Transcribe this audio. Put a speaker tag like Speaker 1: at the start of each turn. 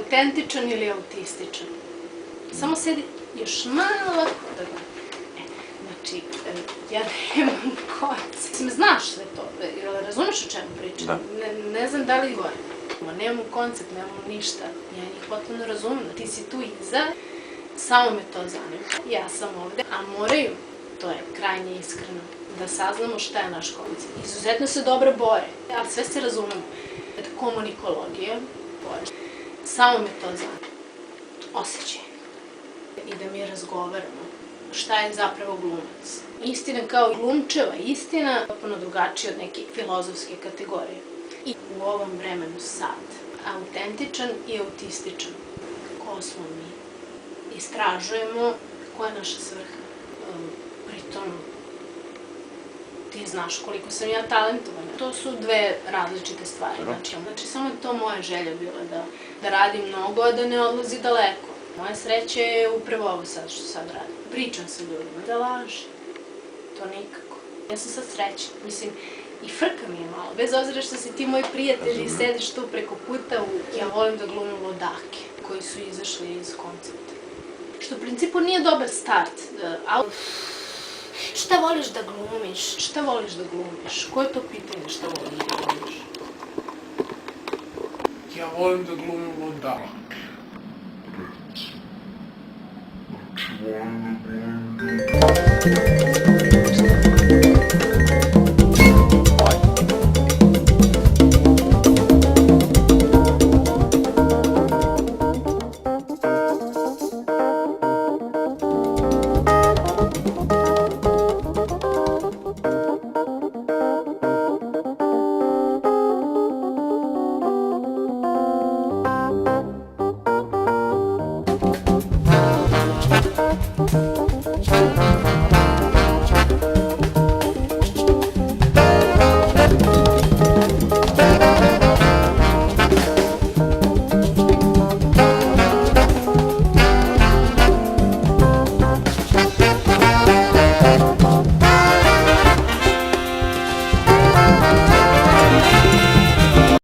Speaker 1: autentičan ili autističan. Samo sedi još malo od toga. Znači, ja nemam koncept. Znaš sve to, razumeš o čemu pričam?
Speaker 2: Da.
Speaker 1: Ne znam da li gore. Nemamo koncept, nemamo ništa. Ja njih potpuno razumem. Ti si tu iza, samo me to zanima. Ja sam ovde, a moraju, to je krajnje iskreno, da saznamo šta je naš koncept. Izuzetno se dobro bore, ali sve se razumemo. Komunikologija, samo me to zanima. Osjećaj. I da mi razgovaramo. Šta je zapravo glumac? Istina kao glumčeva istina, potpuno drugačija od neke filozofske kategorije. I u ovom vremenu sad, autentičan i autističan. Ko smo mi? Istražujemo koja je naša svrha. Pritom, ti znaš koliko sam ja talentovana. To su dve različite stvari. Znači, samo je to moja želja bila da radim mnogo, a da ne odlazi daleko. Moja sreća je upravo ovo sad što sad radim. Pričam sa ljudima da laže. To nikako. Ja sam sad srećna. Mislim, i frka mi je malo. Bez obzira što si ti moj prijatelj i sediš tu preko puta, ja volim da glumim ludake koji su izašli iz koncepta. Što u principu nije dobar start. Šta voliš da glumiš? Šta voliš da glumiš? Koje je to pitanje šta voliš da glumiš?
Speaker 3: Ja volim da glumim ludaka.
Speaker 4: Znači, volim da glumim ludaka.